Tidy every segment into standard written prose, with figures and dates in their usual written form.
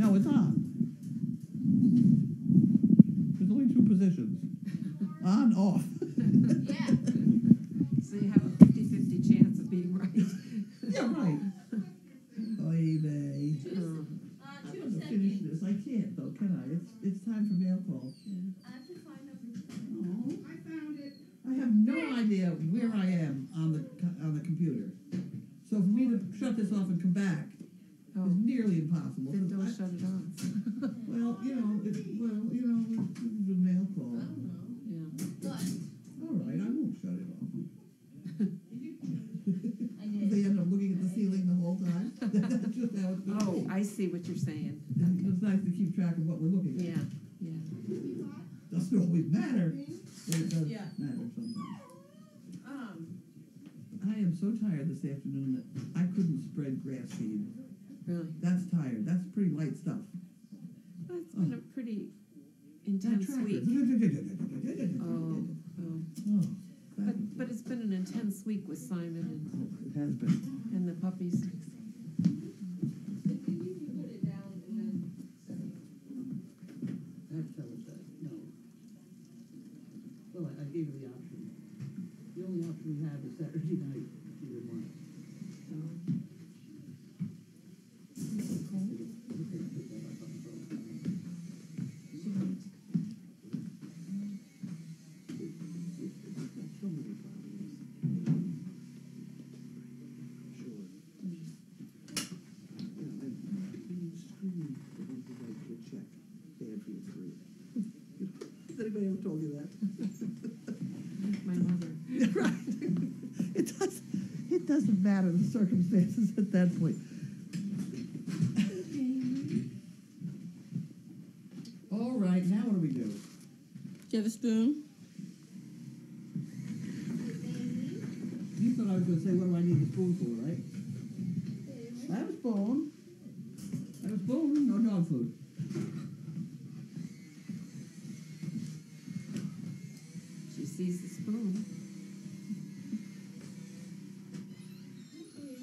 No, it's on. There's only two positions. On, off. Yeah. So you have a 50-50 chance of being right. Yeah, right. Oy vey. Oh. I'm gonna finish this. I can't though, can I? It's time for mail call. I have to find out. Oh, I found it. I have no idea where I am on the computer. So for me to shut this off and come back Oh. is nearly impossible. Then 'cause don't I- shut it off. Well, you know, it's a mail call. I don't know. Yeah. But All right, I won't shut it off. I did. They end up looking at the ceiling the whole time. That's just how it's going to Oh, be. I see what you're saying. It's nice to keep track of what we're looking at. Yeah, yeah. Doesn't always matter, but it does Yeah. matter sometimes. I am so tired this afternoon that I couldn't spread grass seed. Really? That's tired. That's pretty light stuff. Well, it's been a pretty That intense tracker. week. Oh, Oh. that- But it's been an intense week with Simon it has been. and the puppies. If you can put it down and then send it. That fella said, no. Well, I gave her the option. The only option we have is Saturday night. She didn't want it. Has anybody ever told you that? My mother. Right. It doesn't matter the circumstances at that point. All right, now what do we do? Do you have a spoon? You thought I was going to say, what do I need a spoon for, right? I have a spoon. I have a spoon, no dog food. She sees the spoon.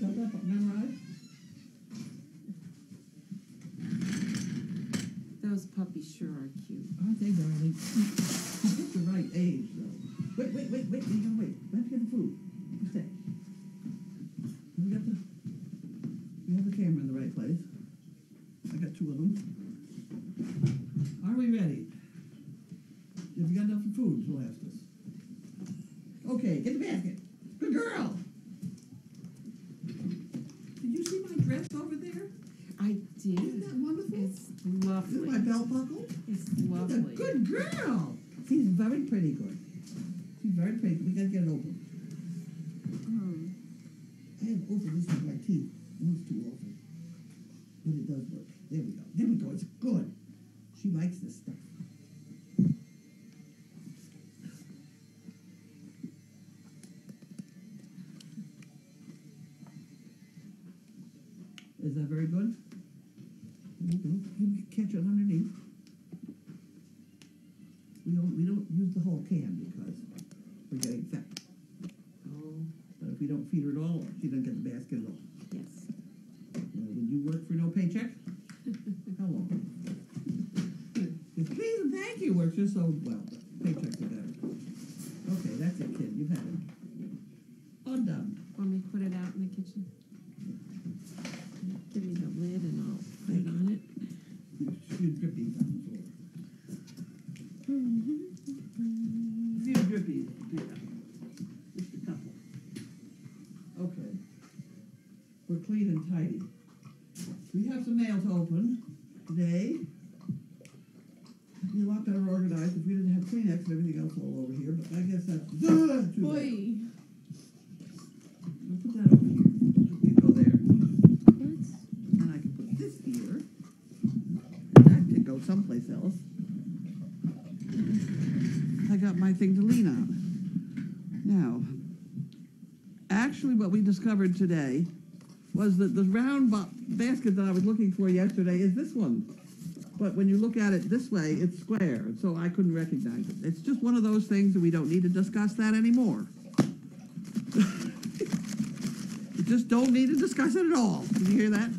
Got that memorized? Those puppies sure are cute. Aren't they, darling? She's at the right age, though. Wait. You gotta wait. We have to get the food. You stay. We have the camera in the right place. I got two of them. Are we ready? Have you got enough food? She'll ask us. Okay, get the basket. Good girl. Did you see my dress over there? I did. Isn't that wonderful? It's Is it lovely. my belt buckle? It's She's a lovely. good girl. She's very pretty good. She's very pretty. We gotta get it open. I have opened this with my teeth. One's too open. But it does work. There we go. There we go. It's good. She likes this stuff. Is that very good? There you go. You can catch it underneath. We don't use the whole can because we're getting fat. Oh, But if we don't feed her at all, she doesn't get the basket at all. yes. Would you work for no paycheck? How long? If please and thank you works just so well. Paychecks are better. Okay, that's it, kid. You've had it. All done. Want me to put it out in the kitchen? Give me the lid and I'll put it on it. Few drippies on the floor. Few drippies. Yeah. Just a couple. Okay. We're clean and tidy. We have some mail to open today. Be a lot better organized if we didn't have Kleenex and everything else all over here, but I guess that's too bad. Boy. We'll put that over here. You go there. And I can put this here. That could go someplace else. I got my thing to lean on. Now, actually what we discovered today was that the round basket that I was looking for yesterday is this one. But when you look at it this way, it's square, so I couldn't recognize it. It's just one of those things that we don't need to discuss that anymore. You just don't need to discuss it at all. Did you hear that?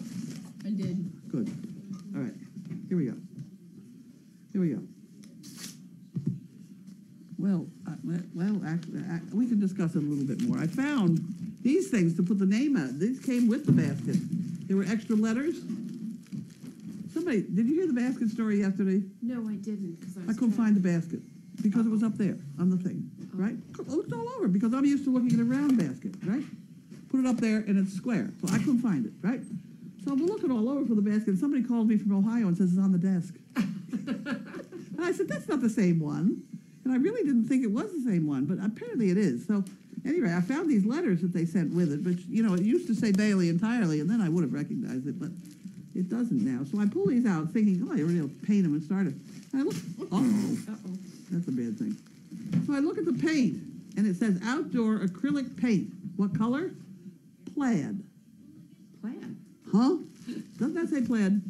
I did. Good. All right. we go. Well, actually, we can discuss it a little bit more. I found these things to put the name on. These came with the basket. They were extra letters. Somebody, did you hear the basket story yesterday? No, I didn't, because I couldn't find the basket because it was up there on the thing, right? I looked all over because I'm used to looking at a round basket, right? Put it up there and it's square, so I couldn't find it, right? So I'm looking all over for the basket, and somebody called me from Ohio and says it's on the desk. And I said, that's not the same one. And I really didn't think it was the same one, but apparently it is. So anyway, I found these letters that they sent with it, but you know, it used to say Bailey entirely, and then I would have recognized it, but it doesn't now. So I pull these out thinking, oh, I already paint them and start it. And I look, Uh-oh. that's a bad thing. So I look at the paint, and it says outdoor acrylic paint. What color? Plaid. Plan. Huh? Doesn't that say plaid?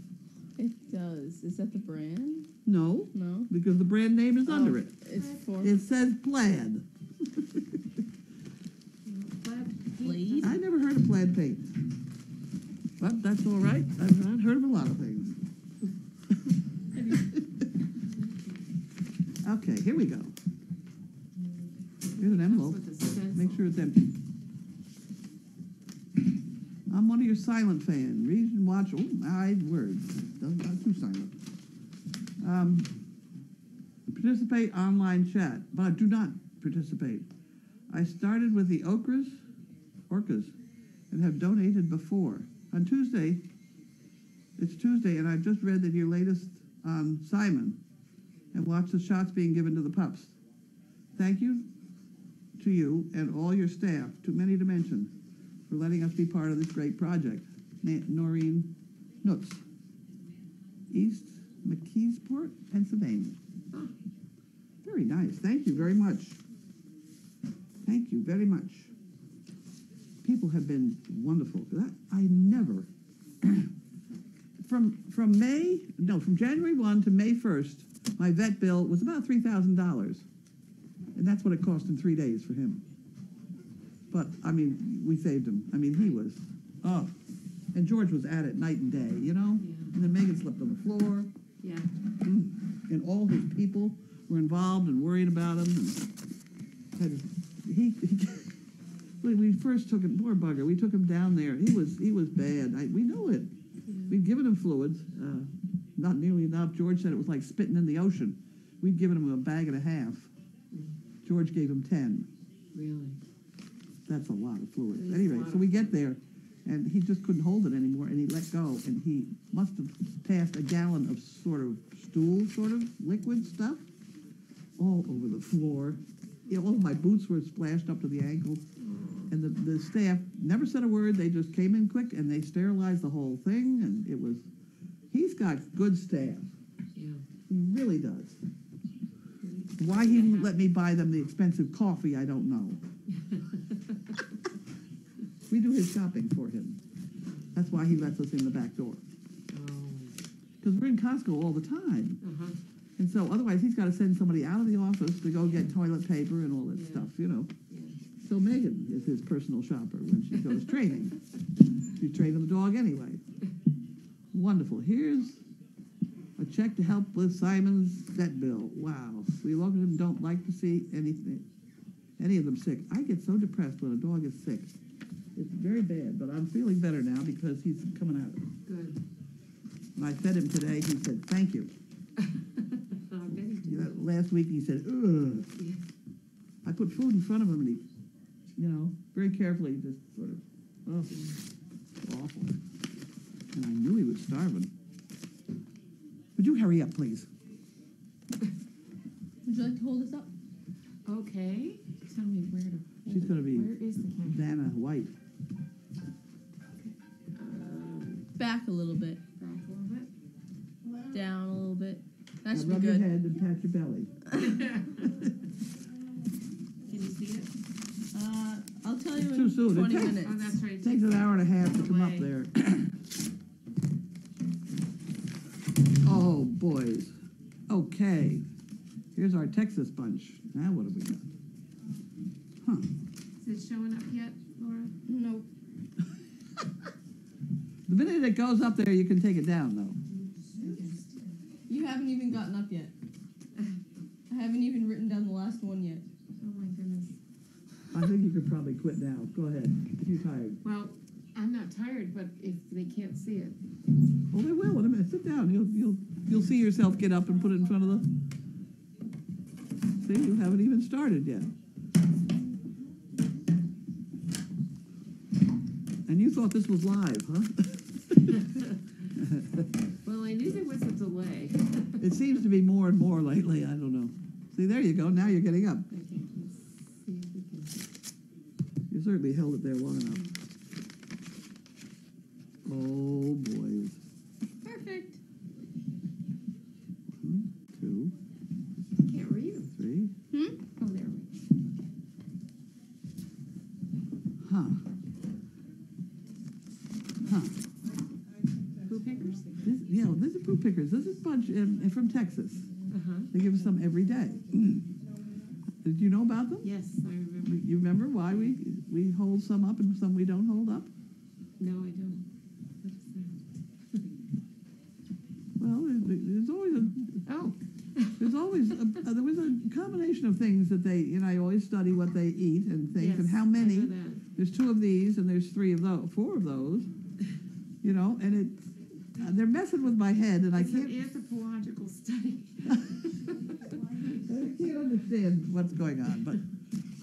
It does. Is that the brand? No, No. because the brand name is under it. It's for It says plaid. Plaid? I never heard of plaid paint. But that's all right. I've not heard of a lot of things. Okay, here we go. Here's an envelope. Make sure it's empty. I'm one of your silent fans. Read and watch. Oh, my word. Not too silent. Participate online chat, but I do not participate. I started with the Orcas, and have donated before. On Tuesday, it's Tuesday, and I've just read that your latest on Simon, and watched the shots being given to the pups. Thank you to you and all your staff, too many to mention, for letting us be part of this great project. Noreen Nutz, East McKeesport, Pennsylvania. Very nice. Thank you very much. Thank you very much. People have been wonderful. I never, from January 1 to May 1st, my vet bill was about $3,000. And that's what it cost in 3 days for him. But, I mean, we saved him. I mean, he was, oh. And George was at it night and day, you know? Yeah. And then Megan slept on the floor. Yeah. And all his people were involved and worried about him. And when we first took him, poor bugger, we took him down there. He was bad. We know it. Yeah. We'd given him fluids, not nearly enough. George said it was like spitting in the ocean. We'd given him a bag and a half. George gave him 10. Really? That's a lot of fluids. It is a Anyway, lot so of we get there, and he just couldn't hold it anymore, and he let go, and he must have passed a gallon of sort of stool, sort of liquid stuff, all over the floor. You know, all my boots were splashed up to the ankles, and the staff never said a word. They just came in quick, and they sterilized the whole thing, and it was, he's got good staff. Yeah. He really does. Why he didn't let me buy them the expensive coffee, I don't know. We do his shopping for him. That's why he lets us in the back door. Because we're in Costco all the time. Uh-huh. And so otherwise he's got to send somebody out of the office to go get toilet paper and all that Yeah. stuff, you know. Yeah. So Megan is his personal shopper when she goes training. She's training the dog anyway. Wonderful. Here's a check to help with Simon's vet bill. Wow. We look at him, don't like to see any of them sick. I get so depressed when a dog is sick. It's very bad, but I'm feeling better now because he's coming out of it. Good. When I fed him today, he said, thank you. I bet he did. Last week he said, ugh. Yeah. I put food in front of him and he, you know, very carefully just sort of, oh, awful. And I knew he was starving. Would you hurry up, please? Would you like to hold this up? Okay. Tell me where to hold She's it. gonna be Where is the camera? Vanna White. Back a little bit. Back a little bit. Down a little bit. That Now should be rub your good. head and pat your belly. Can you see it? I'll tell you It's in too soon. It 20 takes- minutes. Oh, that's right. It takes an hour and a half to come up Away. there. Oh, boys. Okay. Here's our Texas bunch. Now what have we got? Huh. Is it showing up yet, Laura? Nope. The minute it goes up there, you can take it down, though. You haven't even gotten up yet. I think you could probably quit now. Go ahead, if you're tired. Well, I'm not tired, but if they can't see it. Oh, they will in a minute. Sit down. You'll see yourself get up and put it in front of the. See, you haven't even started yet. And you thought this was live, huh? Well, I knew there was a delay. It seems to be more and more lately. I don't know. See, there you go. Now you're getting up. Okay, let's see if we can. You certainly held it there long enough. Oh, boys. Perfect. 1, 2, I can't read them. 3. Oh, there we Huh. Huh. Who pickers? This is Poo Pickers. This is Bunch from Texas. Uh-huh. They give us some every day. Did you know about them? Yes, I remember. You remember why we hold some up and some we don't hold up? No, I don't. What's that? Well, there's always Oh. there was a combination of things that I always study what they eat and things and Yes, how I many. know that. There's 2 of these and there's 4 of those. And they're messing with my head and I It's an can't. anthropological study. I can't understand what's going on, but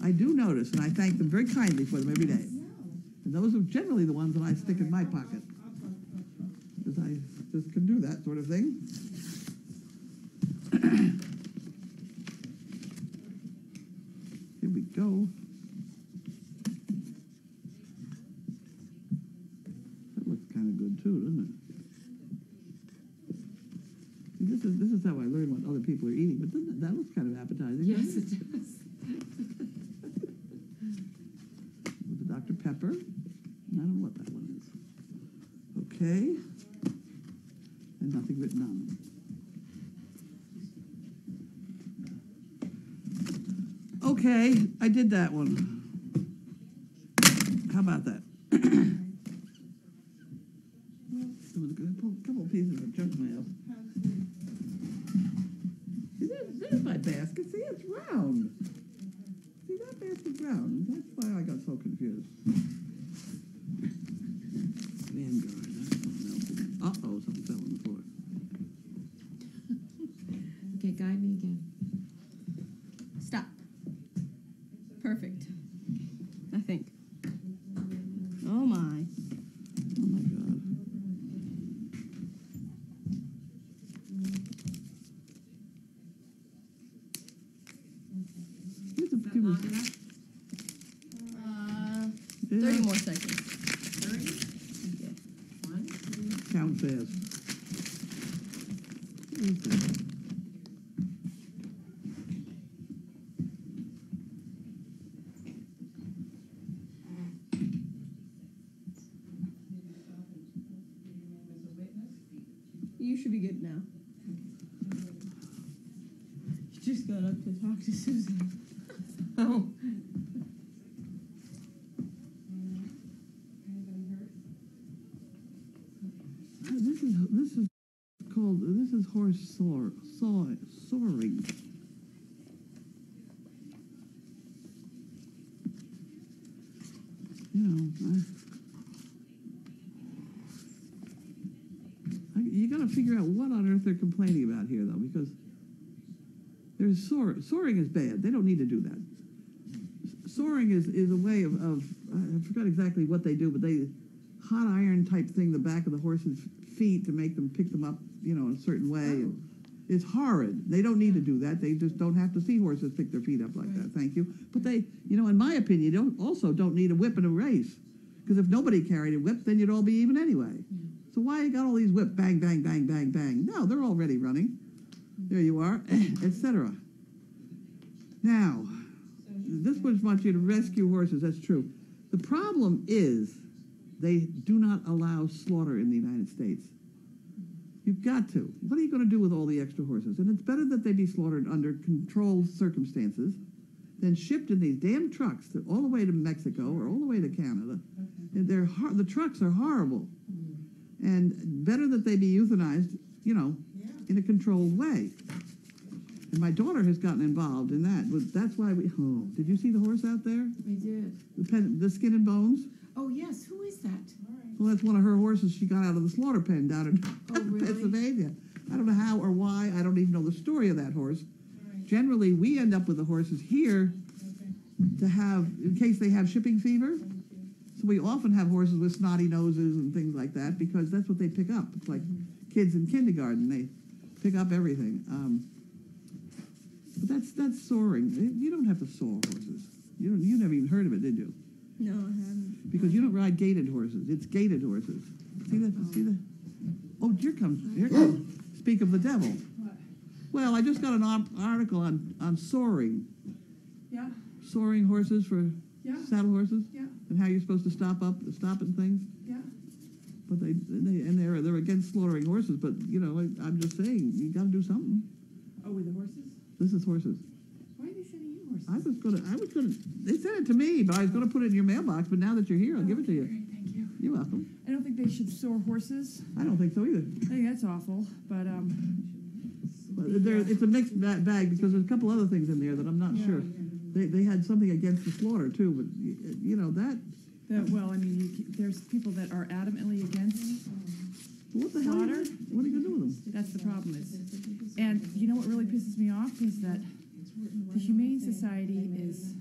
I do notice, and I thank them very kindly for them every day. And those are generally the ones that I stick in my pocket, because I just can do that sort of thing. Here we go. That looks kind of good too, doesn't it? This is how I learn what other people are eating, but that looks kind of appetizing. Yes, doesn't it does. With the Dr. Pepper. I don't know what that one is. Okay. And nothing written on them. Okay, I did that one. How about that? There was a couple pieces of junk mail. There's my basket. See, it's round. See, that basket's round. That's why I got so confused. Vanguard. That's something else. Uh-oh, something fell on the floor. Okay, guide me again. Stop. Perfect. I think. Oh my. Oh my God. Is that long enough? 30 more seconds. 30? Yeah. 1, 2, Count fast. What is that? You should be good now. You just got up to talk to Susan. Oh. This is horse soaring. You got to figure out what on earth they're complaining about here, though, because there's soaring is bad. They don't need to do that. Soaring is a way of I forgot exactly what they do, but they hot iron type thing the back of the horse's feet to make them pick them up, in a certain way. Oh. It's horrid. They don't need to do that. They just don't have to see horses pick their feet up like that. Thank you. But they, in my opinion, don't need a whip in a race. Because if nobody carried a whip, then you'd all be even anyway. So why you got all these whip bang, bang, bang, bang, bang? No, they're already running. There you are, etc. Now, this one wants you to rescue horses. That's true. The problem is they do not allow slaughter in the United States. You've got to. What are you going to do with all the extra horses? And it's better that they be slaughtered under controlled circumstances than shipped in these damn trucks all the way to Mexico or all the way to Canada. And the trucks are horrible. And better that they be euthanized, in a controlled way. And my daughter has gotten involved in that. That's why did you see the horse out there? I did. The Skin and Bones? Oh, yes, who is that? Well, that's one of her horses she got out of the slaughter pen down in Oh, really? Pennsylvania. I don't know how or why. I don't even know the story of that horse. Generally, we end up with the horses here to have, in case they have shipping fever. So we often have horses with snotty noses and things like that because that's what they pick up. It's like kids in kindergarten. They pick up everything. But that's soaring. You don't have to soar horses. You never even heard of it, did you? No, I haven't. Because you don't ride gaited horses. It's gaited horses. See the. Oh, here comes. Speak of the devil. Well, I just got an article on soaring. Yeah, Soaring horses for yeah, saddle horses. yeah, And how you're supposed to stop and things. yeah. But they're against slaughtering horses. But I'm just saying you got to do something. Oh, with the horses? This is horses. Why are they sending you horses? I was gonna. They sent it to me, but I was gonna put it in your mailbox. But now that you're here, I'll give it to you. Great, thank you. You're welcome. I don't think they should soar horses. I don't think so either. I think that's awful, but But it's a mixed bag because there's a couple other things in there that I'm not Yeah. sure. They had something against the slaughter too, but that. well, I mean, there's people that are adamantly against. What the hell? Slaughter? What are you gonna do with them? That's the problem is. And you know what really pisses me off is that the Humane Society is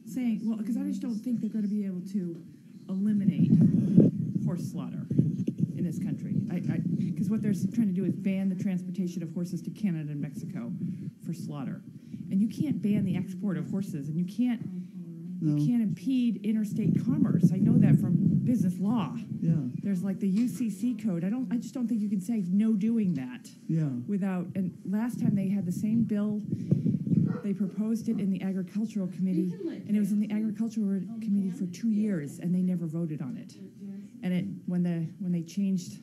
saying, well, because I just don't think they're going to be able to eliminate horse slaughter in this country. Because what they're trying to do is ban the transportation of horses to Canada and Mexico for slaughter. And you can't ban the export of horses, and you can't impede interstate commerce. I know that from business law. Yeah. There's like the UCC code. I just don't think you can say no doing that Yeah. without. And last time they had the same bill. They proposed it in the Agricultural Committee, and it was in the Agricultural Committee for 2 years, and they never voted on it. And when they changed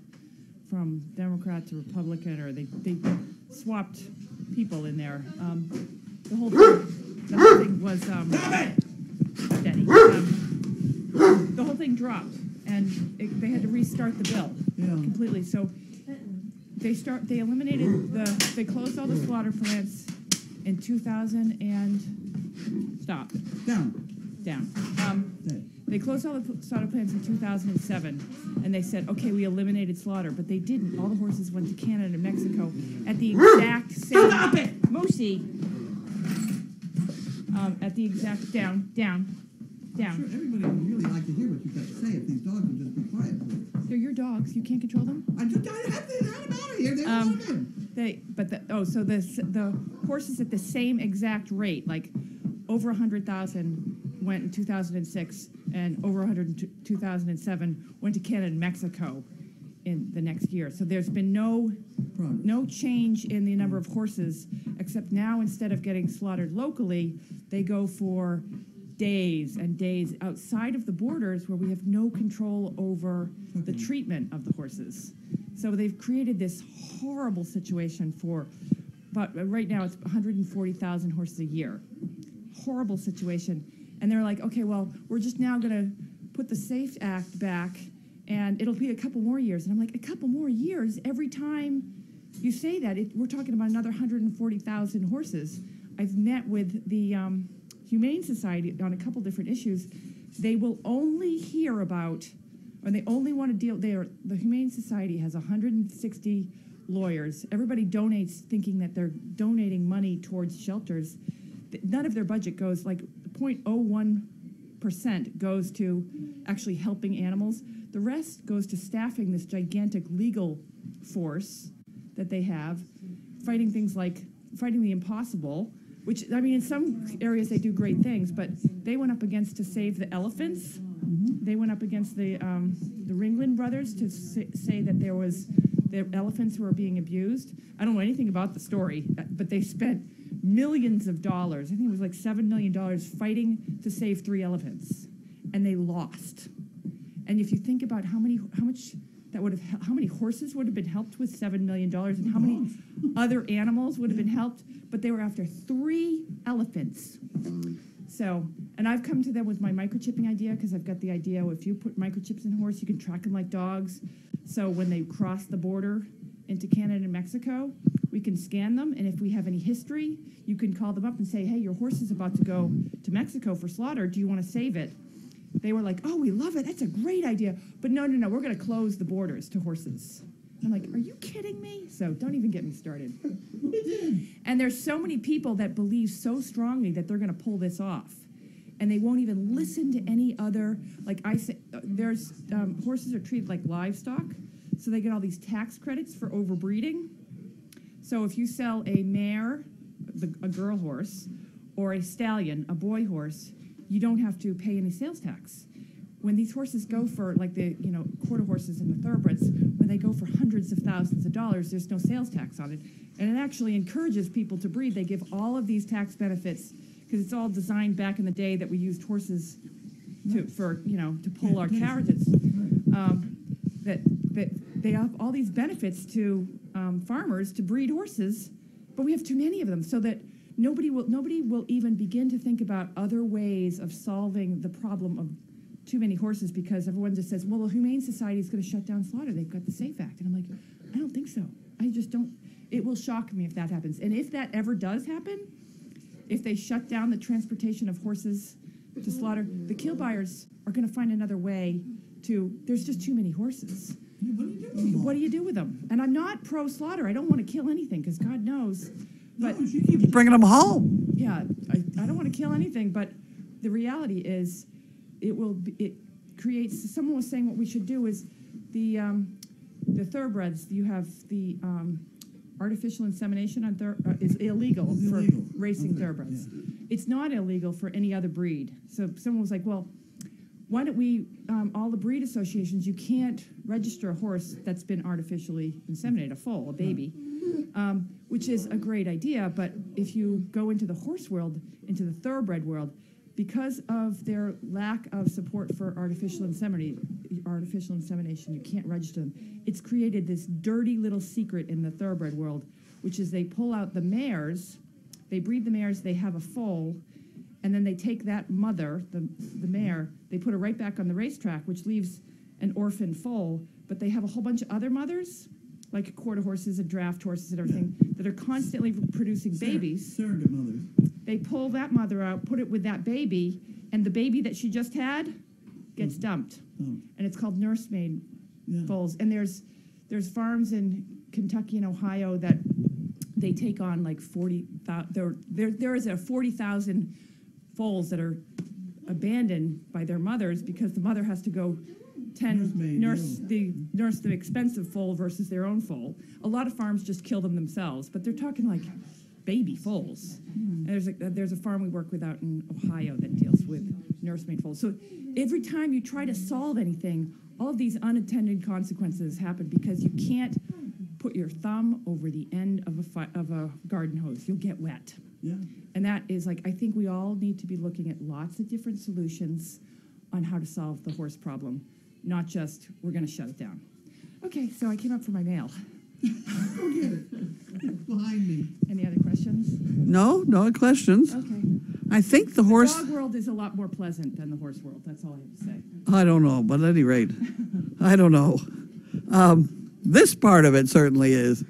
from Democrat to Republican, or they swapped people in there, the whole thing was steady. The whole thing dropped, and they had to restart the bill completely. So they eliminated they closed all the slaughter plants in 2000 and stop Down. They closed all the slaughter plants in 2007, and they said, okay, we eliminated slaughter, but they didn't. All the horses went to Canada and Mexico at the exact same. Stop it, Moosey. At the exact down. I'm sure everybody would really like to hear what you got to say if these dogs would just be quiet, please. They're your dogs. You can't control them. I have them out of here. They're So the horses at the same exact rate, like over 100,000 went in 2006, and over 100 in 2007 went to Canada and Mexico in the next year. So there's been no change in the number of horses, except now instead of getting slaughtered locally, they go for days and days outside of the borders where we have no control over the treatment of the horses. So they've created this horrible situation but right now it's 140,000 horses a year. Horrible situation. And they're like, okay, well, we're just now going to put the SAFE Act back, and it'll be a couple more years. And I'm like, a couple more years? Every time you say that, we're talking about another 140,000 horses. I've met with the Humane Society on a couple different issues. They will only hear about, or they only want to deal, the Humane Society has 160 lawyers. Everybody donates thinking that they're donating money towards shelters. None of their budget goes, like 0.01% goes to actually helping animals. The rest goes to staffing this gigantic legal force that they have, fighting things like fighting the impossible, which, I mean, in some areas they do great things, but they went up against to save the elephants. Mm-hmm. They went up against the Ringling brothers to say that there elephants were being abused. I don't know anything about the story, but they spent millions of dollars. I think it was like $7 million fighting to save 3 elephants, and they lost. And if you think about how many horses would have been helped with $7 million, and how many other animals would have been helped, but they were after 3 elephants. So, and I've come to them with my microchipping idea, because I've got the idea if you put microchips in a horse, you can track them like dogs. So when they cross the border into Canada and Mexico, we We can scan them, and if we have any history, you can call them up and say, hey, your horse is about to go to Mexico for slaughter. Do you want to save it? They were like, oh, we love it. That's a great idea. But no, we're going to close the borders to horses. I'm like, are you kidding me? So don't even get me started. And there's so many people that believe so strongly that they're going to pull this off. And they won't even listen to any other, like I say, there's, horses are treated like livestock. So they get all these tax credits for overbreeding. So if you sell a mare, a girl horse, or a stallion, a boy horse, you don't have to pay any sales tax. When these horses go for, like the quarter horses and the thoroughbreds, when they go for hundreds of thousands of dollars, there's no sales tax on it. And it actually encourages people to breed. They give all of these tax benefits because it's all designed back in the day that we used horses to pull our carriages. That they have all these benefits to farmers to breed horses, but we have too many of them, so that nobody will even begin to think about other ways of solving the problem of too many horses, because everyone just says, well, the Humane Society is going to shut down slaughter. They've got the SAFE Act. And I'm like, I don't think so. I just don't. It will shock me if that happens. And if that ever does happen, if they shut down the transportation of horses to slaughter, the kill buyers are going to find another way to, there's just too many horses. What do you do with them? And I'm not pro-slaughter. I don't want to kill anything, because God knows. But she keeps bringing them home. yeah, I don't want to kill anything, but the reality is it creates, someone was saying what we should do is the thoroughbreds, you have the artificial insemination on is illegal It's for illegal. racing Okay, thoroughbreds. yeah. It's not illegal for any other breed. So someone was like, well, why don't we, all the breed associations, you can't register a horse that's been artificially inseminated, a foal, a baby, which is a great idea. But if you go into the horse world, into the thoroughbred world, because of their lack of support for artificial insemination, you can't register them. It's created this dirty little secret in the thoroughbred world, which is they pull out the mares, they breed the mares, they have a foal, and then they take that mother, the mare, they put her right back on the racetrack, which leaves an orphan foal, but they have a whole bunch of other mothers, like quarter horses and draft horses and everything, that are constantly producing babies. Surrogate mothers. They pull that mother out, put it with that baby, and the baby that she just had gets dumped. Oh, And it's called nursemaid yeah. foals. And there's farms in Kentucky and Ohio that they take on like 40,000. There is 40,000 foals that are abandoned by their mothers because the mother has to go nurse the expensive foal versus their own foal. A lot of farms just kill them themselves, but they're talking like baby foals. And there's a farm we work with out in Ohio that deals with nursemaid foals. So every time you try to solve anything, all of these unintended consequences happen because you can't put your thumb over the end of a garden hose. You'll get wet. Yeah. And that is like, I think we all need to be looking at lots of different solutions on how to solve the horse problem, not just we're going to shut it down. Okay, so I came up for my mail. Go get it. It's behind me. Any other questions? No questions. Okay. I think the The horse. dog world is a lot more pleasant than the horse world. That's all I have to say. I don't know, but at any rate, I don't know. This part of it certainly is.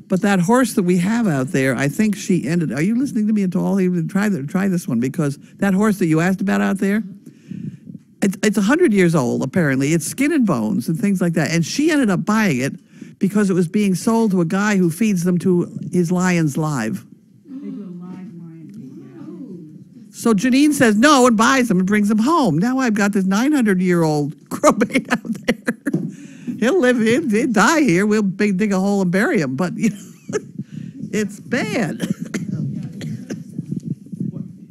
But that horse that we have out there, I think she ended. Are you listening to me at all? Even try this one, because that horse that you asked about out there, it's 100 years old apparently. It's skin and bones and things like that. And she ended up buying it because it was being sold to a guy who feeds them to his lions live. They do a live lion feed, So Janine says no and buys them and brings them home. Now I've got this 900-year-old crowbait out there. He'll die here. We'll dig a hole and bury him. But it's bad.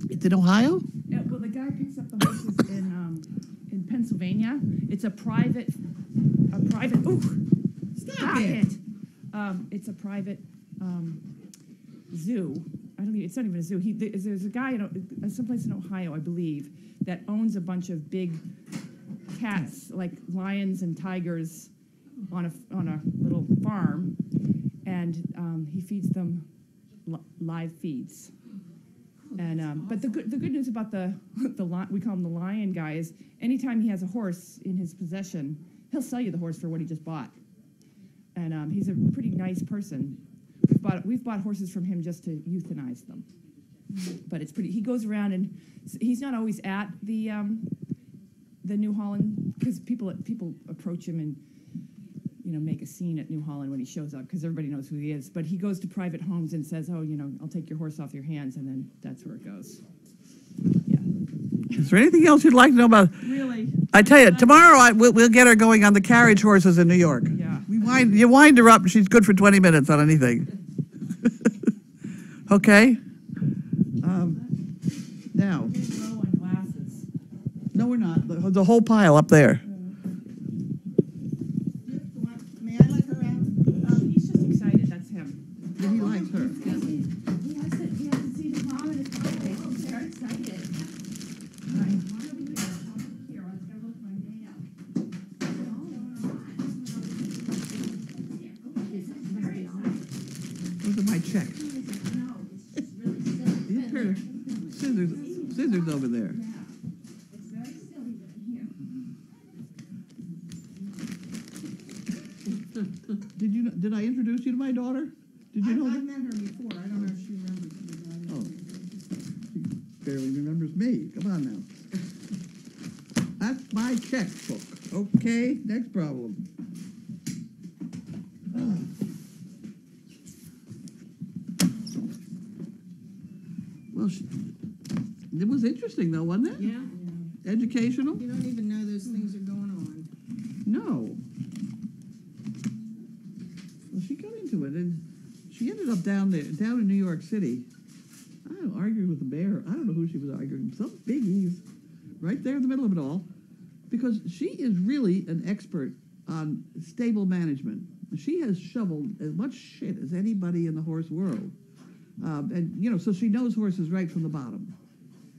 It's in Ohio? yeah. Well, the guy picks up the horses in Pennsylvania. It's a private. Ooh, stop it! It's a private zoo. It's not even a zoo. There's a guy in someplace in Ohio, I believe, that owns a bunch of big cats, like lions and tigers, on a little farm, and he feeds them live feeds. And but the good news about we call him the lion guy is anytime he has a horse in his possession, he'll sell you the horse for what he just bought. And he's a pretty nice person. We've bought horses from him just to euthanize them. But it's pretty. He goes around and he's not always at the New Holland because people approach him and make a scene at New Holland when he shows up because everybody knows who he is. But he goes to private homes and says, "Oh, I'll take your horse off your hands," and then that's where it goes. Yeah. Is there anything else you'd like to know about? Really? I tell you, tomorrow we'll get her going on the carriage horses in New York. Yeah. You wind her up, and she's good for 20 minutes on anything. Okay. Now. Low on glasses. No, we're not. The whole pile up there. May I let her out? He's just excited. That's him. Yeah, he likes her. He has to see the mom and his birthday. Oh, they're excited. Here, I was gonna look my mail. Those are my checks. No, it's really silly. You pair of scissors over there. It's very silly, but here. Did I introduce you to my daughter? Did you know I've that? met her before. I don't know if she remembers me. Oh, she barely remembers me. Come on now. That's my checkbook. Okay, next problem. Well, it was interesting though, wasn't it? Yeah. Educational? You don't even know those things are going on. No. Well, she got into it, and she ended up down in New York City. I don't know, arguing with the mayor. I don't know who she was arguing. Some biggies, right there in the middle of it all, because she is really an expert on stable management. She has shoveled as much shit as anybody in the horse world, and so she knows horses right from the bottom.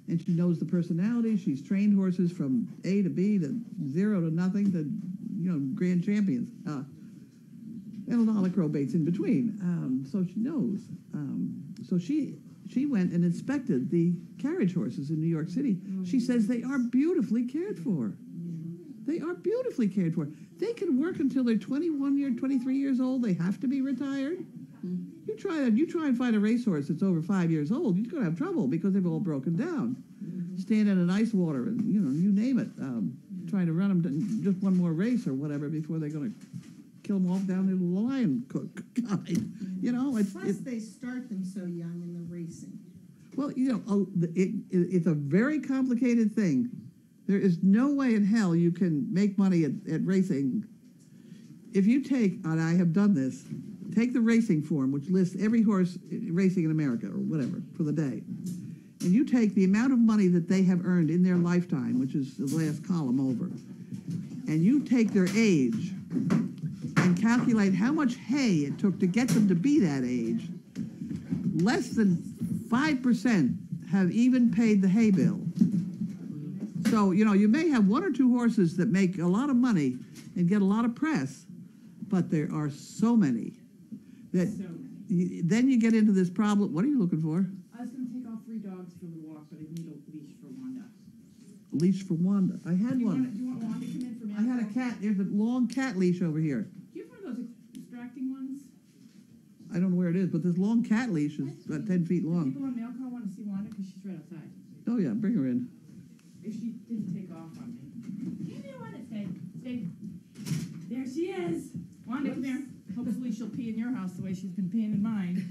And she knows the personality. She's trained horses from A to B to 0 to nothing to, grand champions. And a lot of crowbaits in between. So she knows. So she went and inspected the carriage horses in New York City. She says they are beautifully cared for. They are beautifully cared for. They can work until they're 23 years old. They have to be retired. You try and find a racehorse that's over 5 years old, you're going to have trouble because they've all broken down. Stand in ice water and, you name it. Trying to run them to just one more race or whatever before they're going to kill them off down to the lion cook guy. Plus, they start them so young in the racing. Well, it's a very complicated thing. There is no way in hell you can make money at racing. If you take, and I have done this, take the racing form, which lists every horse racing in America or whatever for the day, and you take the amount of money that they have earned in their lifetime, which is the last column over, and you take their age and calculate how much hay it took to get them to be that age, less than 5% have even paid the hay bill. So, you may have one or two horses that make a lot of money and get a lot of press, but there are so many that then you get into this problem. What are you looking for? I was going to take all 3 dogs for the walk, but I need a leash for Wanda. A leash for Wanda. I had Do you one. want Wanda to come in for me? I had a cat. There's a long cat leash over here. Do you have one of those extracting ones? I don't know where it is, but this long cat leash is about 10 feet long. People on mail call want to see Wanda because she's right outside. Oh, yeah, bring her in. If she didn't take off on me. Come here, Wanda. Stay. There she is. Wanda, come here. Hopefully she'll pee in your house the way she's been peeing in mine.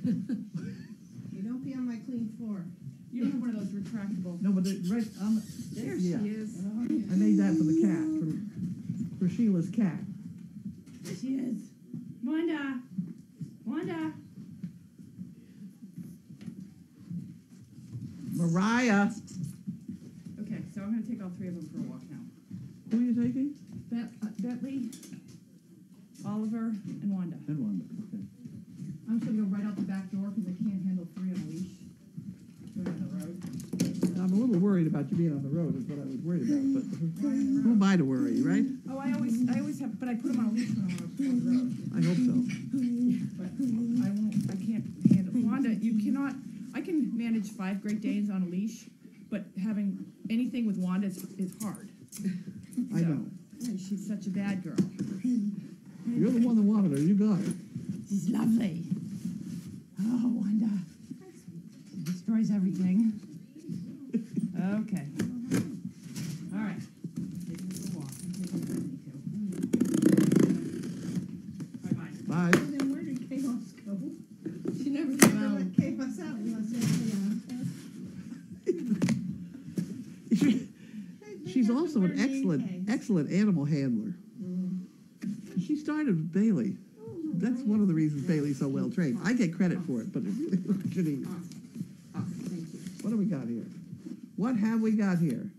You don't pee on my clean floor. You don't have one of those retractable. No, but right on the... There yeah. she is. I made that for the cat, for Sheila's cat. There she is. Wanda. Mariah. Okay, so I'm going to take all 3 of them for a walk now. Who are you taking? Bentley, Oliver, and Wanda. And Wanda, okay. I'm just going to go right out the back door because I can't handle 3 on a leash. Going on the road. I'm a little worried about you being on the road is what I was worried about, but who am I to worry, right? Oh, I always have, but I put them on a leash when I'm on the road. I hope so. But I can't handle, Wanda, you cannot, I can manage 5 Great Danes on a leash, but having anything with Wanda is hard. I know. She's such a bad girl. You're the one that wanted her. You got her. She's lovely. Okay. All right. Taking a little walk. I'm taking a picnic, Bye-bye. too. Bye. Well, then where did Chaos go? She never Never came out. let Chaos out unless it's, She's also an excellent animal handler. She started with Bailey. That's one of the reasons Bailey's so well trained. I get credit for it, but it really was Janine. Thank you. What do we got here? What have we got here?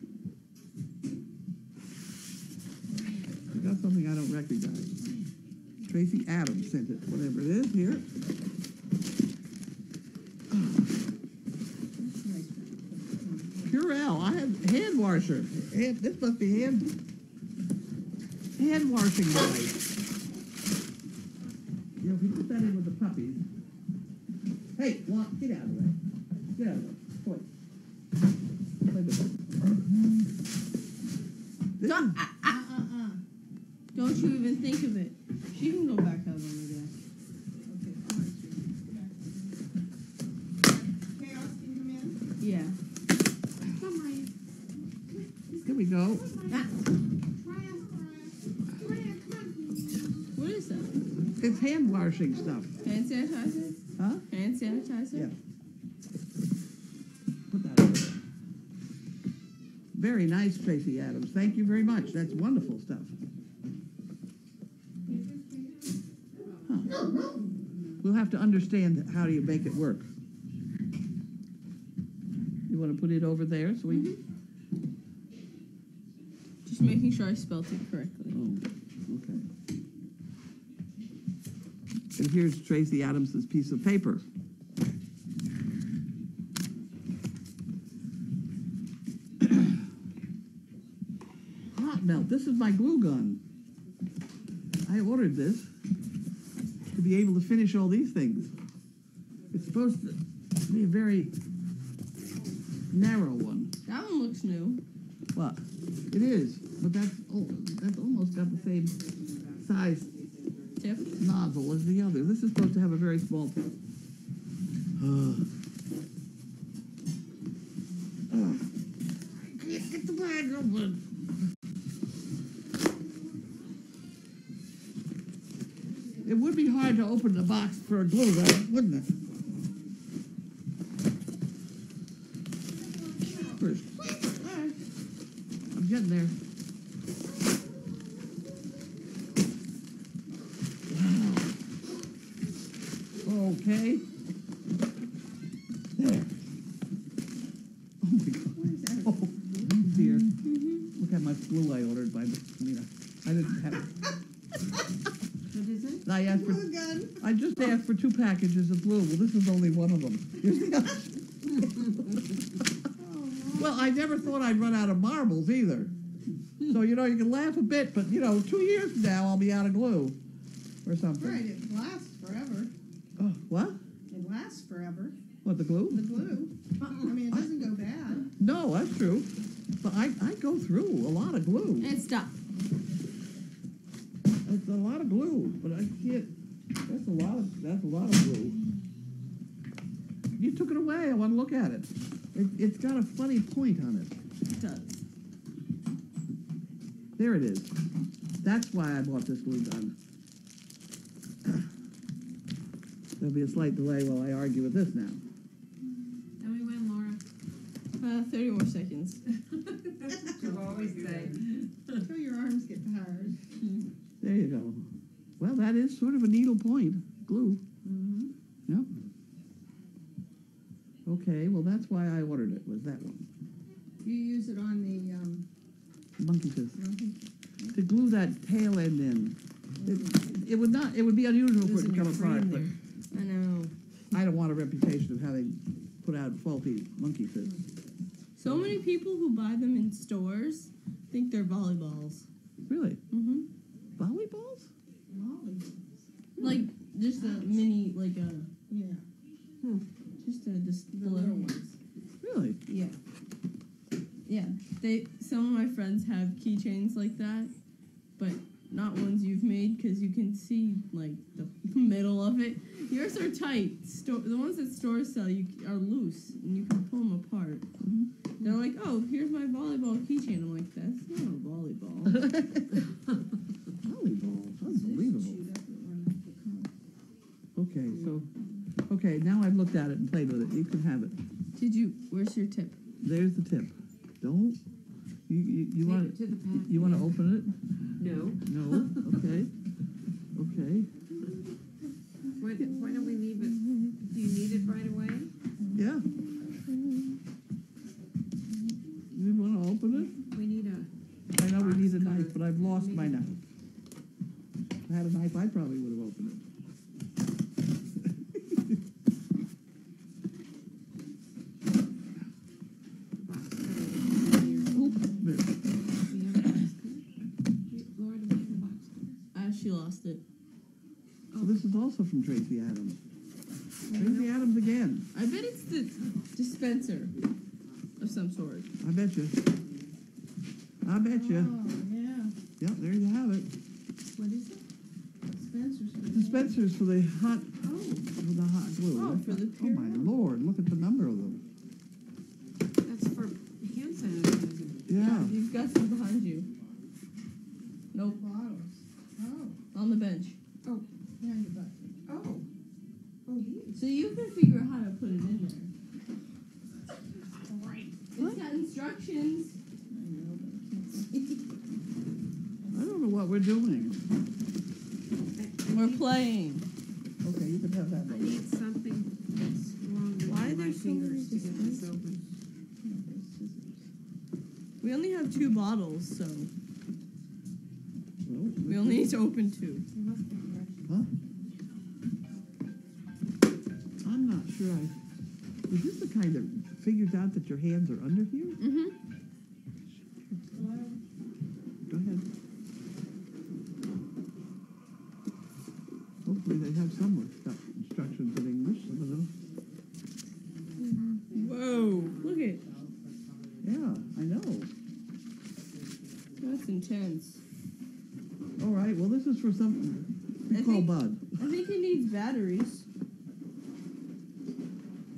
We got something I don't recognize. Tracy Adams sent it, whatever it is here. Purell, I have hand washer. This must be hand washing device. You know, if you put that in with the puppies. Hey, get out of the way. Get out of the way. Boy. Play with it. This is- Don't you even think of it. She can go back out on the deck. Okay, come on, Sue. Chaos, can you come in? Yeah. Here we go. What is that? It's hand washing stuff. Hand sanitizer? Huh? Hand sanitizer? Yeah. Put that in. Very nice, Tracy Adams. Thank you very much. That's wonderful stuff. Huh. We'll have to understand how do you make it work. You want to put it over there so we... Just making sure I spelled it correctly. Oh, okay. And here's Tracy Adams's piece of paper. Hot melt. This is my glue gun. I ordered this to be able to finish all these things. It's supposed to be a very narrow one. That one looks new. What? It is, but that's almost got the same size Tip. nozzle as the other. This is supposed to have a very small tip. I can't get the bag open. It would be hard to open the box for a glue gun, wouldn't it? First. I'm getting there. Okay. There. Oh my God. Oh dear. Look how much glue I ordered by Mina. I didn't have it. What is it? I asked for. Glue gun. I just asked for 2 packages of glue. Well, this is only one of them. Here's the other. Well, I never thought I'd run out of marbles either. So, you know, you can laugh a bit, but, 2 years from now, I'll be out of glue or something. Right, it lasts forever. Oh, what? It lasts forever. What, the glue? The glue. I mean, it doesn't go bad. No, that's true. But I go through a lot of glue. And stop. It's a lot of glue, but I can't. That's a lot of glue. You took it away. I want to look at it. It's got a funny point on it. It does. There it is. That's why I bought this glue gun. There'll be a slight delay while I argue with this now. And we win, Laura. 30 more seconds. She'll always say. Until your arms get tired. There you go. Well, that is sort of a needle point. Glue. Mm-hmm. Yep. Okay, well, that's why I ordered it, was that one. You use it on the, Monkey says. To glue that tail end in. It would be unusual for it to come apart, but I know. I don't want a reputation of having put out faulty monkey fists. So many people who buy them in stores think they're volleyballs. Really? Mm-hmm. Volleyballs? Like, just a mini, like a, yeah, just a, the little ones. Really? Yeah. Yeah. Some of my friends have keychains like that, but not ones you've made, because you can see like the middle of it. Yours are tight. The ones that stores sell are loose, and you can pull them apart. They're like, oh, here's my volleyball keychain. I'm like, that's not a volleyball. Volleyball. Unbelievable. Okay, now I've looked at it and played with it. You can have it. Where's your tip? There's the tip. Don't. You Take want it to the pack. You want to open it? No. No. Okay. Okay. Why don't we leave it? Do you need it right away? Yeah. You want to open it? We need a. I know we need a box knife, cutter. but I've lost my knife. If I had a knife, I probably would have opened it. Box cutter. Oop, there. Do you have a box cutter? Laura, do we have a box cutter? She lost it. So this is also from Tracy Adams. Tracy Adams again. I bet it's the dispenser of some sort. I bet you. Oh, yeah. Yep, there you have it. What is it? Spencer's. Dispensers for the hot Oh, for the hot glue. Oh, for the Oh my Lord, look at the number of them. That's for hand sanitizer. Yeah. You've got some behind you. Nope, bottles. Oh, on the bench. behind your butt. Oh. Oh, these. So you can figure out how to put it in there. Right. It's got instructions. I don't know what we're doing. We're playing. Okay, you can have that I one. need something that's wrong with Why my there's so many fingers to get this dispensers? open. We only have 2 bottles, so Well, we only need to open 2. Huh? I'm not sure is this the kind that figures out that your hands are under here? Mm-hmm. Go ahead. Hopefully they have some with instructions in English, some of them. Whoa, look at Yeah, I know. that's intense. All right, well this is for something we I call think- Bud. I think it needs batteries.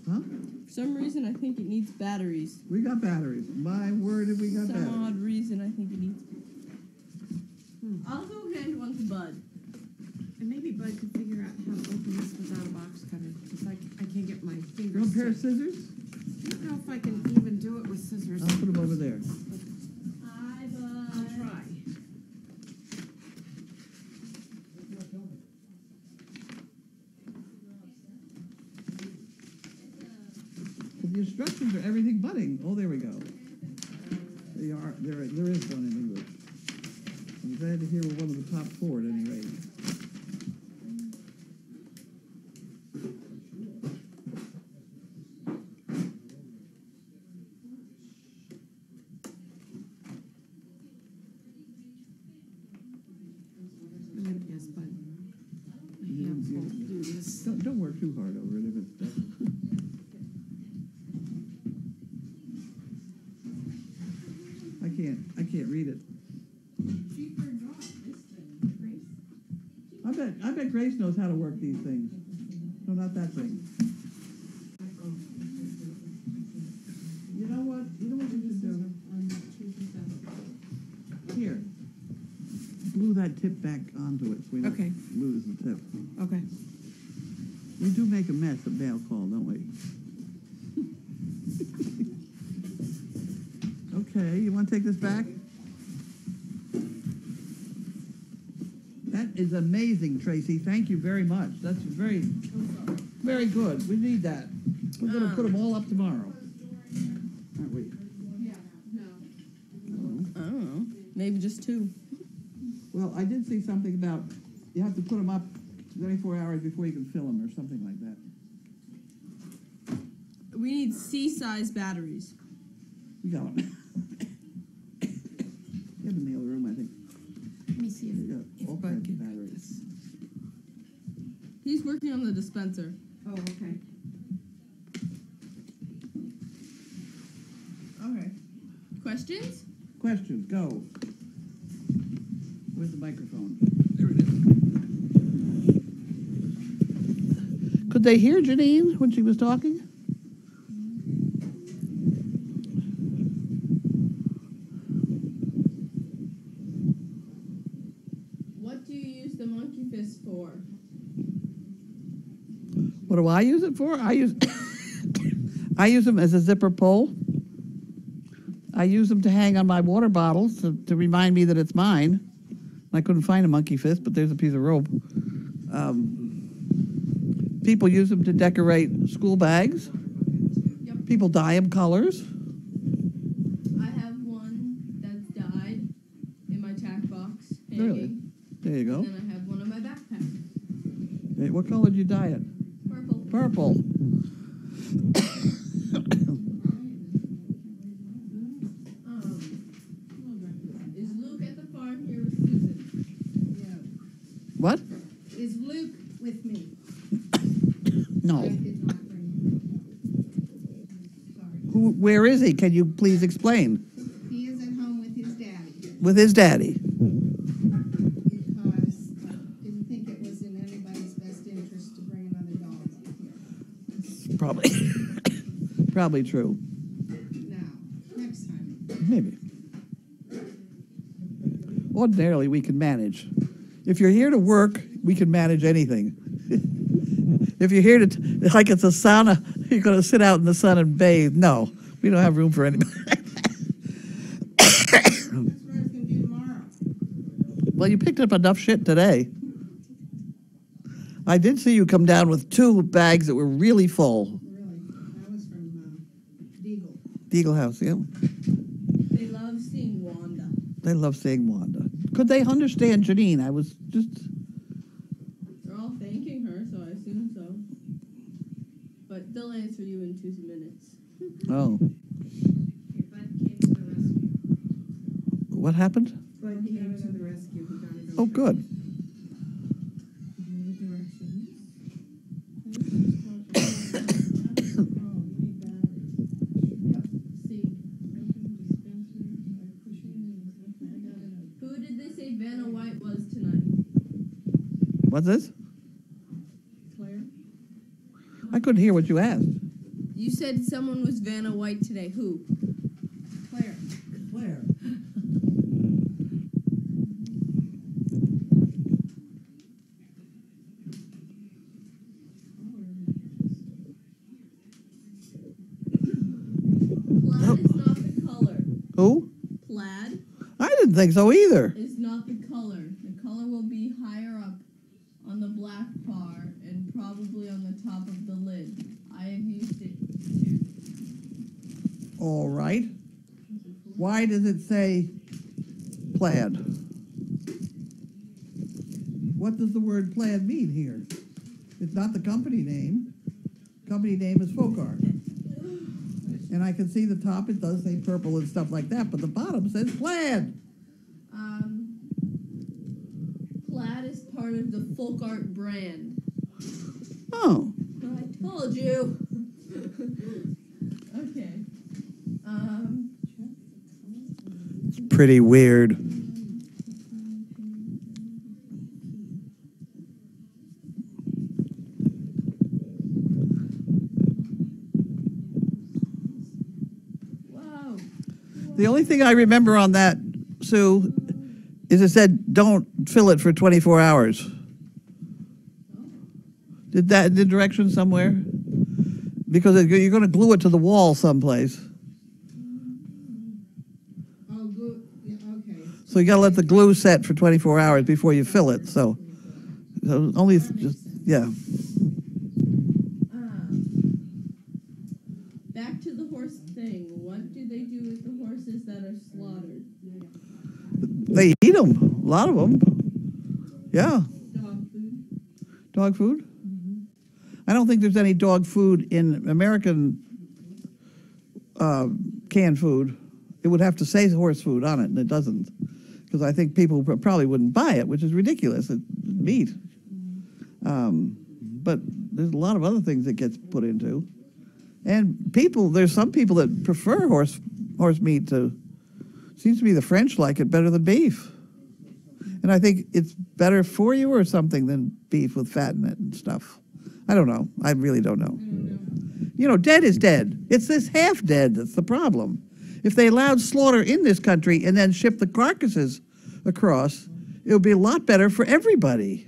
Huh? For some reason, I think it needs batteries. We got batteries. My word, if we got Some batteries. odd reason, I think it needs. I'll go hand one to Bud. And maybe Bud could figure out how to open this without a box cutter, because I can't get my You fingers want a pair of to. scissors? I don't know if I can even do it with scissors. I'll put them over there. Hi, I'll try. But the instructions are everything budding. Oh, there we go. They are. There is one in English. I'm glad to hear we're one of the top 4 at any rate. I'm gonna guess Bud. My hands won't do this. Don't work too hard over it if it's done. I can't read it. She forgot this thing, Grace. I bet Grace knows how to work these things. No, not that thing. You know what? You know what we should do? Here. Glue that tip back onto it so we don't Okay. lose the tip. Okay. We do make a mess at mail call, don't we? Okay, you want to take this back? That is amazing, Tracy. Thank you very much. That's very, very good. We need that. We're going to put them all up tomorrow, aren't we? Yeah, no. Oh. I don't know. Maybe just 2. Well, I did see something about you have to put them up 24 hours before you can fill them or something like that. We need C-size batteries. You got them. You have the mail room, I think. Let me see You got all kinds of batteries. He's working on the dispenser. Oh, okay. Okay. Questions? Questions, go. Where's the microphone? There it is. Could they hear Janine when she was talking? What do you use the monkey fist for? What do I use it for? I use I use them as a zipper pull. I use them to hang on my water bottles to remind me that it's mine. I couldn't find a monkey fist, but there's a piece of rope. People use them to decorate school bags. Yep. People dye them colors. I have one that's dyed in my tack box hanging. Really? There you go. And then I have one in my backpack. Hey, what color did you dye it? Purple. Purple. Is Luke at the farm here with Susan? What? Is Luke with me? No. I did not bring him. Sorry. Where is he? Can you please explain? He is at home with his daddy With his daddy. because I didn't think it was in anybody's best interest to bring another dog up here. Probably. Probably true. Now, next time. Maybe. Ordinarily, we can manage. If you're here to work, we can manage anything. If you're here to, like it's a sauna, you're going to sit out in the sun and bathe. No, we don't have room for anybody. That's what I was gonna do tomorrow. Well, you picked up enough shit today. I did see you come down with 2 bags that were really full. Really. That was from Deagle. Deagle House, yeah. They love seeing Wanda. They love seeing Wanda. Could they understand Janine? I was just, They're all thanking her, so I assume so. But they'll answer you in 2 minutes. oh. Bud came to the rescue. What happened? Bud came to the rescue. He got it Oh, over. good. Who did they say Vanna White was tonight? What's this? Claire? I couldn't hear what you asked. You said someone was Vanna White today. Who? Claire. Claire. Plaid is not the color. Who? Plaid I didn't think so either. is not the color. The color will be higher up on the black bar and probably on the top of the lid. I have used it too. All right. Why does it say plaid? What does the word plaid mean here? It's not the company name. Company name is Folk Art. And I can see the top, it does say purple and stuff like that, but the bottom says plaid. Plaid is part of the Folk Art brand. Oh, I told you. Okay. it's pretty weird. Wow. The only thing I remember on that, Sue, is it said don't fill it for 24 hours. Did that in the direction somewhere? Because you're going to glue it to the wall someplace. Oh, good. Yeah, okay. So you got to let the glue set for 24 hours before you fill it. So only just, yeah. Back to the horse thing. What do they do with the horses that are slaughtered? They eat them, a lot of them. Yeah, Dog food. dog food. I don't think there's any dog food in American canned food. It would have to say horse food on it, and it doesn't. Because I think people probably wouldn't buy it, which is ridiculous. It's meat. But there's a lot of other things it gets put into. And there's some people that prefer horse meat to, seems to be the French like it better than beef. And I think it's better for you or something than beef with fat in it and stuff. I don't know. I really don't know. You know, dead is dead. It's this half dead that's the problem. If they allowed slaughter in this country and then shipped the carcasses across, it would be a lot better for everybody.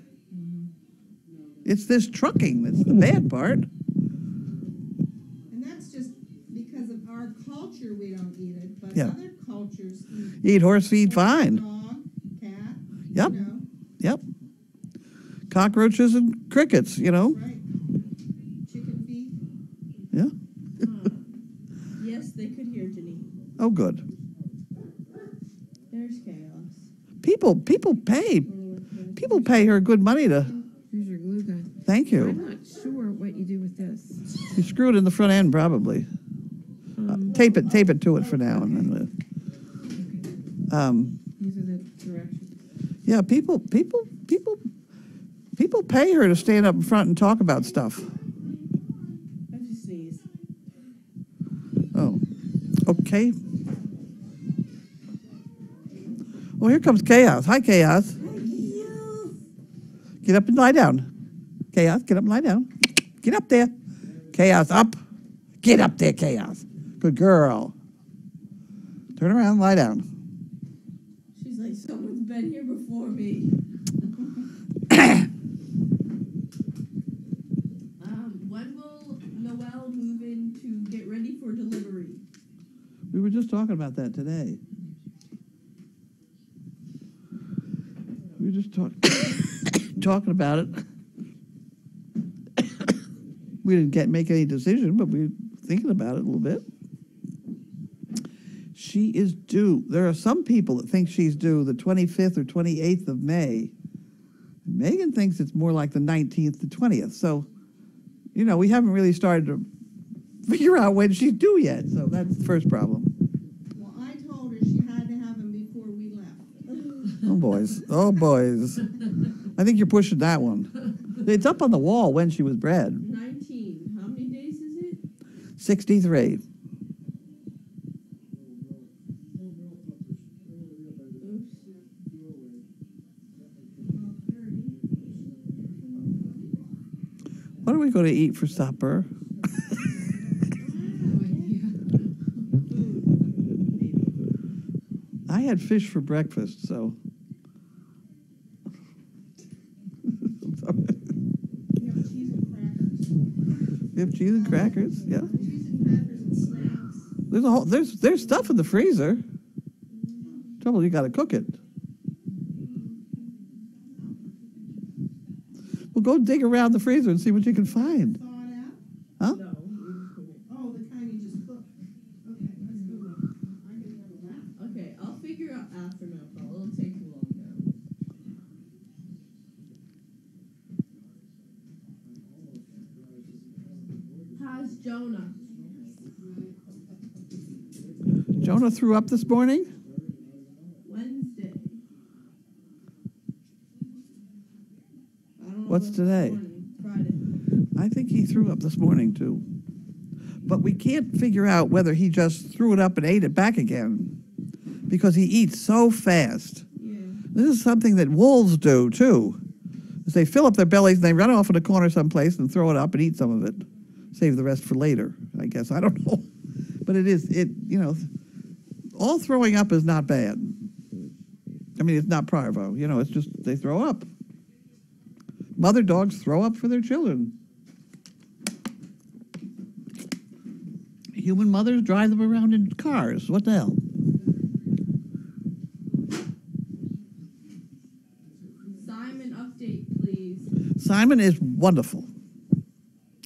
It's this trucking that's the bad part. And that's just because of our culture, we don't eat it, but Yeah. other cultures Eat horse feed fine. dog, cat, Yep. you know, Yep. Cockroaches and crickets, you know. right? Chicken feet. Yeah. Yes, they could hear Janine. Oh, good. There's chaos. People pay her good money to. Here's your glue gun. Thank I'm you. not sure what you do with this. You screw it in the front end, probably. Tape it to it for now, and then. These are the directions. Yeah, people pay her to stand up in front and talk about stuff. I just sneezed. Oh, okay. Well, here comes Chaos. Hi, Chaos. Get up and lie down. Chaos, get up and lie down. Get up there. Chaos, up. Get up there, Chaos. Good girl. Turn around and lie down. She's like, someone's been here before me. When will Noelle move in to get ready for delivery? We were just talking about that today. We were just talking about it. We didn't make any decision, but we were thinking about it a little bit. She is due. There are some people that think she's due the 25th or 28th of May. Megan thinks it's more like the 19th to 20th. So, you know, we haven't really started to figure out when she's due yet. So that's the first problem. Well, I told her she had to have them before we left. Oh, boys. Oh, boys. I think you're pushing that one. It's up on the wall when she was bred. 19. How many days is it? 63. Oops. What are we going to eat for supper? I had fish for breakfast, so. I'm sorry. We have cheese and crackers. We have cheese and crackers, yeah. Cheese and crackers and snacks. There's stuff in the freezer. Trouble, you got to cook it. Well, go dig around the freezer and see what you can find. Thaw it out? Huh? No. Oh, the kind you just cooked. Okay, let's do it. I can handle that. Okay, I'll figure out aftermath. It'll take too long now. How's Jonah? Jonah threw up this morning? Wednesday. I don't know What's today? Friday. I think he threw up this morning, too. But we can't figure out whether he just threw it up and ate it back again because he eats so fast. Yeah. This is something that wolves do, too. Is they fill up their bellies and they run off in a corner someplace and throw it up and eat some of it. Save the rest for later, I guess. I don't know. But all throwing up is not bad. I mean, it's not parvo. It's just they throw up. Mother dogs throw up for their children. Human mothers drive them around in cars. What the hell? Simon, update, please. Simon is wonderful.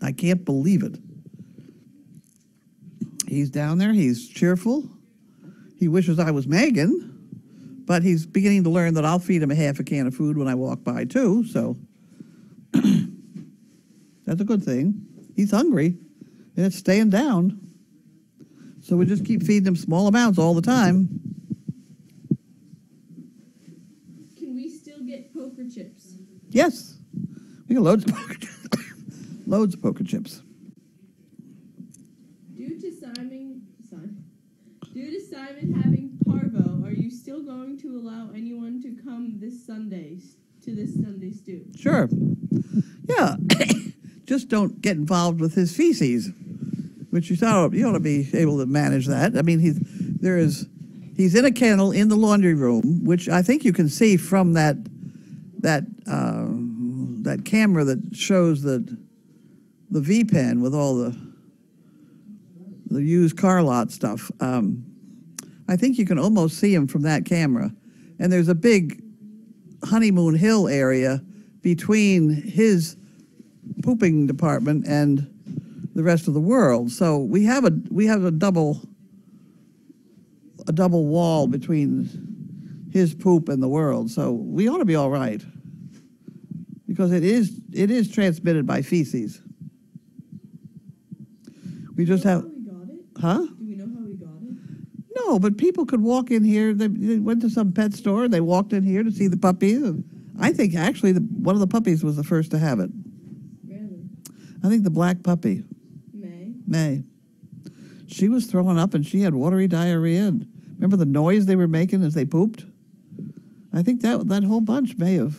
I can't believe it. He's down there. He's cheerful. He wishes I was Megan, but he's beginning to learn that I'll feed him a half a can of food when I walk by, too, so that's a good thing. He's hungry, and it's staying down. So we just keep feeding him small amounts all the time. Can we still get poker chips? Yes, we got loads of poker chips. Loads of poker chips. Due to Simon having parvo, are you you still going to allow anyone to come this Sunday to this Sunday stew? Sure. Yeah. Just don't get involved with his feces, which you ought to be able to manage that. I mean, he's in a kennel in the laundry room, which I think you can see from that camera that shows the V pen with all the used car lot stuff. I think you can almost see him from that camera. And there's a big Honeymoon Hill area between his pooping department and the rest of the world. So we have a double wall between his poop and the world. So we ought to be all right, because it is transmitted by feces. We just have, How we got it? huh? Do we know how we got it? No, but people could walk in here. They went to some pet store. They walked in here to see the puppies. And I think actually one of the puppies was the first to have it. Really? I think the black puppy, May. she was throwing up and she had watery diarrhea. And remember the noise they were making as they pooped? I think that whole bunch may have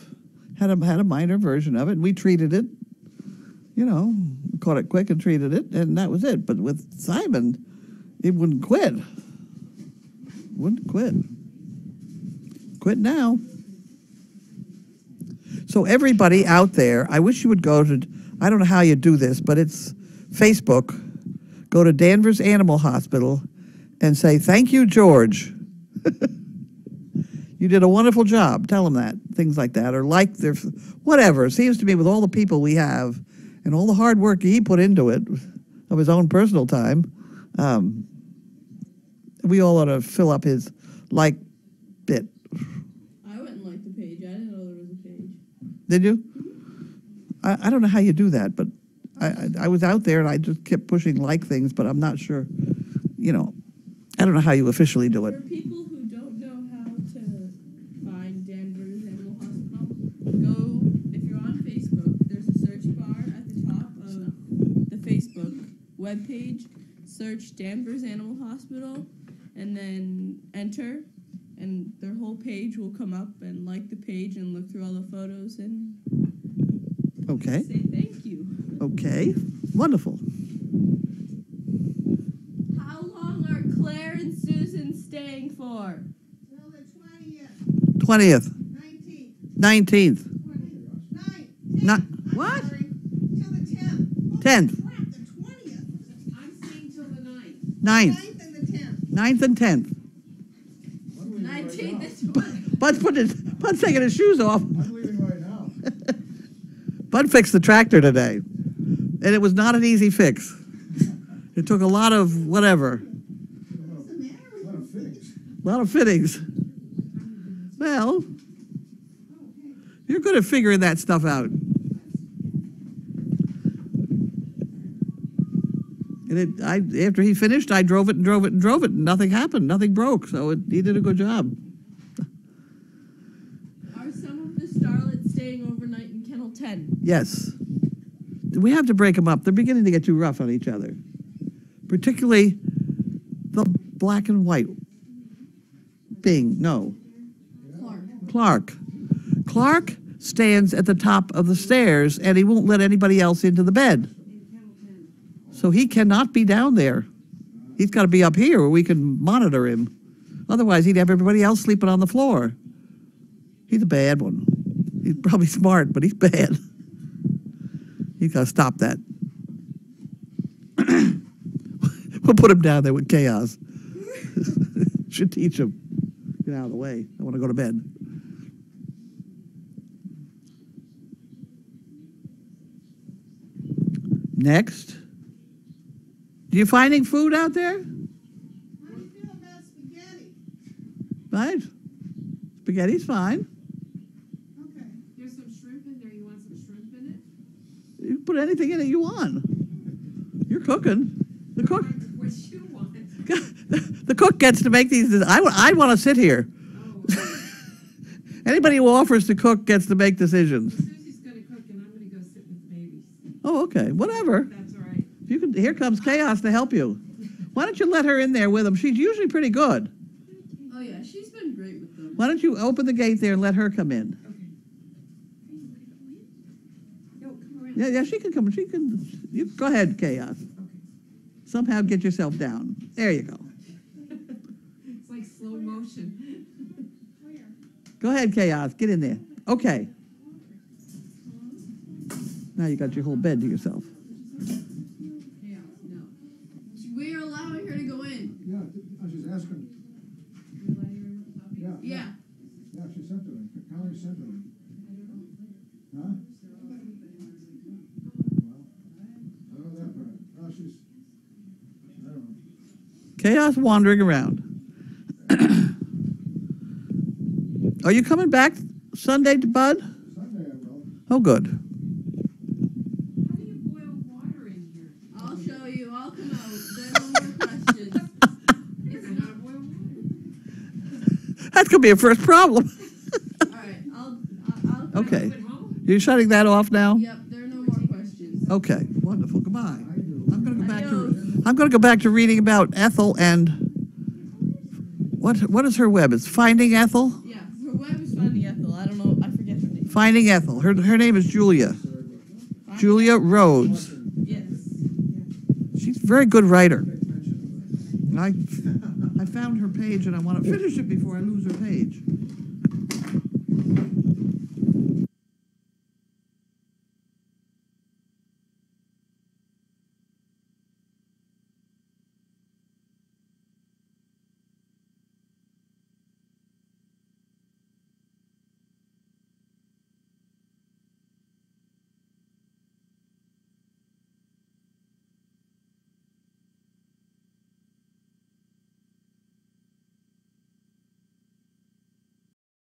had a minor version of it. And we treated it, caught it quick and treated it, and that was it. But with Simon, it wouldn't quit. Wouldn't quit. Quit now. So everybody out there, I wish you would go to, I don't know how you do this, but it's Facebook. Go to Danvers Animal Hospital and say, "Thank you, George. You did a wonderful job." Tell them that, things like that, or like their, whatever. It seems to me with all the people we have and all the hard work he put into it of his own personal time, we all ought to fill up his like bit. I went and liked the page. I didn't know there was a page. Did you? I don't know how you do that, but I was out there and I just kept pushing like things, but I'm not sure, I don't know how you officially do it. For people who don't know how to find Danvers Animal Hospital, go, if you're on Facebook, there's a search bar at the top of the Facebook webpage, search Danvers Animal Hospital, and then enter, and their whole page will come up, and like the page and look through all the photos and Okay. say thank you. Okay. Wonderful. How long are Claire and Susan staying for? Till the 20th. 19th, 19th. 9th. Not, I'm what? sorry, till the 10th. 10th. Crap, the 20th. I'm staying till the 9th. 9th. 9th and the 10th. 9th and 10th. 19th is what? Bud's taking his shoes off. I'm leaving right now. Bud fixed the tractor today, and it was not an easy fix. It took a lot of whatever, What's the matter with A lot of fittings. a lot of fittings. Well, you're good at figuring that stuff out. And after he finished, I drove it and drove it and drove it, and nothing happened. Nothing broke, so he did a good job. Are some of the starlets staying overnight in Kennel 10? Yes. We have to break them up. They're beginning to get too rough on each other, particularly the black and white. Clark. Clark stands at the top of the stairs, and he won't let anybody else into the bed. So he cannot be down there. He's got to be up here where we can monitor him. Otherwise, he'd have everybody else sleeping on the floor. He's a bad one. He's probably smart, but he's bad. He's got to stop that. We'll put him down there with chaos. Should teach him. Get out of the way. I want to go to bed. Next. Are you finding food out there? How do you feel about spaghetti? Right? Spaghetti's fine. Okay. There's some shrimp in there. You want some shrimp in it? You can put anything in it you want. You're cooking. The cook. What you want? The cook gets to make these. I want to sit here. Oh, Anybody who offers to cook gets to make decisions. Susie's gonna cook and I'm gonna go sit with the babies. Oh, okay. Whatever. That's all right. You can. Here comes chaos to help you. Why don't you let her in there with him? She's usually pretty good. Oh, yeah, she's been great with them. Why don't you open the gate there and let her come in? No, come around. Yeah, she can come. She can. You go ahead, Chaos. Somehow get yourself down. There you go. It's like slow motion. Go ahead, Chaos. Get in there. Okay. Now you got your whole bed to yourself. No. We're allowing her to go in. Yeah, I was just asking. Yeah. Yeah. Yeah, she sent it in. County sent it in. Huh? Well, I know that part. No, she's, I don't know. Chaos wandering around. Are you coming back Sunday to Bud? Sunday I will. Oh, good. How do you boil water in here? I'll show you. I'll come out. There are no more questions. It's not boiled water. That's going to be a first problem. All right. I'll Okay. At home? You're shutting that off now? Yep. There are no more questions. Okay. Wonderful. Goodbye. I do. I'm going to go back Adios. to. I'm going to go back to reading about Ethel and. What is her web? It's Finding Ethel. Yeah. Her web is Finding Ethel. I don't know. I forget her name. Finding Ethel. Her name is Julia. Julia Rhodes. Yes. She's a very good writer. I found her page and I want to finish it before I lose her page.